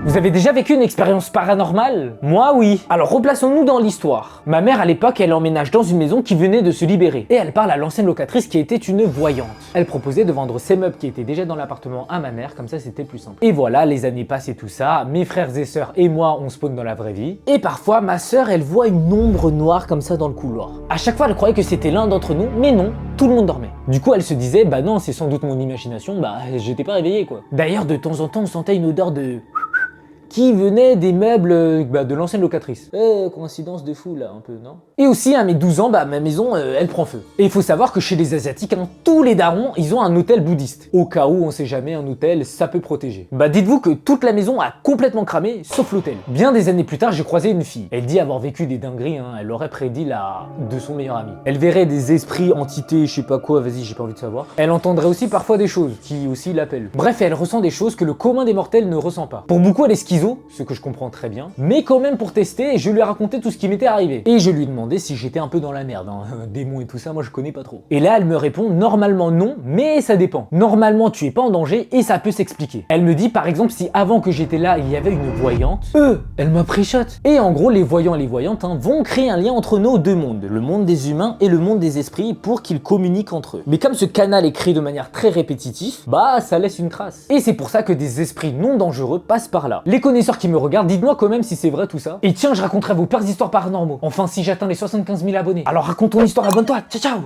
Vous avez déjà vécu une expérience paranormale? Moi, oui. Alors replaçons-nous dans l'histoire. Ma mère, à l'époque, elle emménage dans une maison qui venait de se libérer. Et elle parle à l'ancienne locatrice qui était une voyante. Elle proposait de vendre ses meubles qui étaient déjà dans l'appartement à ma mère, comme ça c'était plus simple. Et voilà, les années passent et tout ça. Mes frères et sœurs et moi, on spawn dans la vraie vie. Et parfois, ma sœur, elle voit une ombre noire comme ça dans le couloir. À chaque fois, elle croyait que c'était l'un d'entre nous, mais non, tout le monde dormait. Du coup, elle se disait, bah non, c'est sans doute mon imagination, bah j'étais pas réveillé quoi. D'ailleurs, de temps en temps, on sentait une odeur de... qui venait des meubles de l'ancienne locatrice. Coïncidence de fou là, un peu, non? Et aussi, à mes 12 ans, ma maison, elle prend feu. Et il faut savoir que chez les Asiatiques, tous les darons, ils ont un hôtel bouddhiste. Au cas où, on sait jamais, un hôtel, ça peut protéger. Bah dites-vous que toute la maison a complètement cramé, sauf l'hôtel. Bien des années plus tard, j'ai croisé une fille. Elle dit avoir vécu des dingueries, hein. Elle aurait prédit la de son meilleur ami. Elle verrait des esprits, entités, je sais pas quoi, vas-y, j'ai pas envie de savoir. Elle entendrait aussi parfois des choses, qui aussi l'appellent. Bref, elle ressent des choses que le commun des mortels ne ressent pas. Pour beaucoup, elle est schizo, ce que je comprends très bien, mais quand même pour tester, je lui ai raconté tout ce qui m'était arrivé. Et je lui ai demandé si j'étais un peu dans la merde, hein. Démons et tout ça, moi je connais pas trop. Et là, elle me répond, normalement non, mais ça dépend. Normalement, tu es pas en danger et ça peut s'expliquer. Elle me dit par exemple, si avant que j'étais là, il y avait une voyante, elle m'a pris shot. Et en gros, les voyants et les voyantes vont créer un lien entre nos deux mondes, le monde des humains et le monde des esprits, pour qu'ils communiquent entre eux. Mais comme ce canal est créé de manière très répétitive, bah ça laisse une trace. Et c'est pour ça que des esprits non dangereux passent par là. Les connaisseurs qui me regardent, dites-moi quand même si c'est vrai tout ça. Et tiens, je raconterai vos pires histoires paranormaux. Enfin, si j'atteins les 75 000 abonnés. Alors raconte ton histoire, abonne-toi, ciao ciao.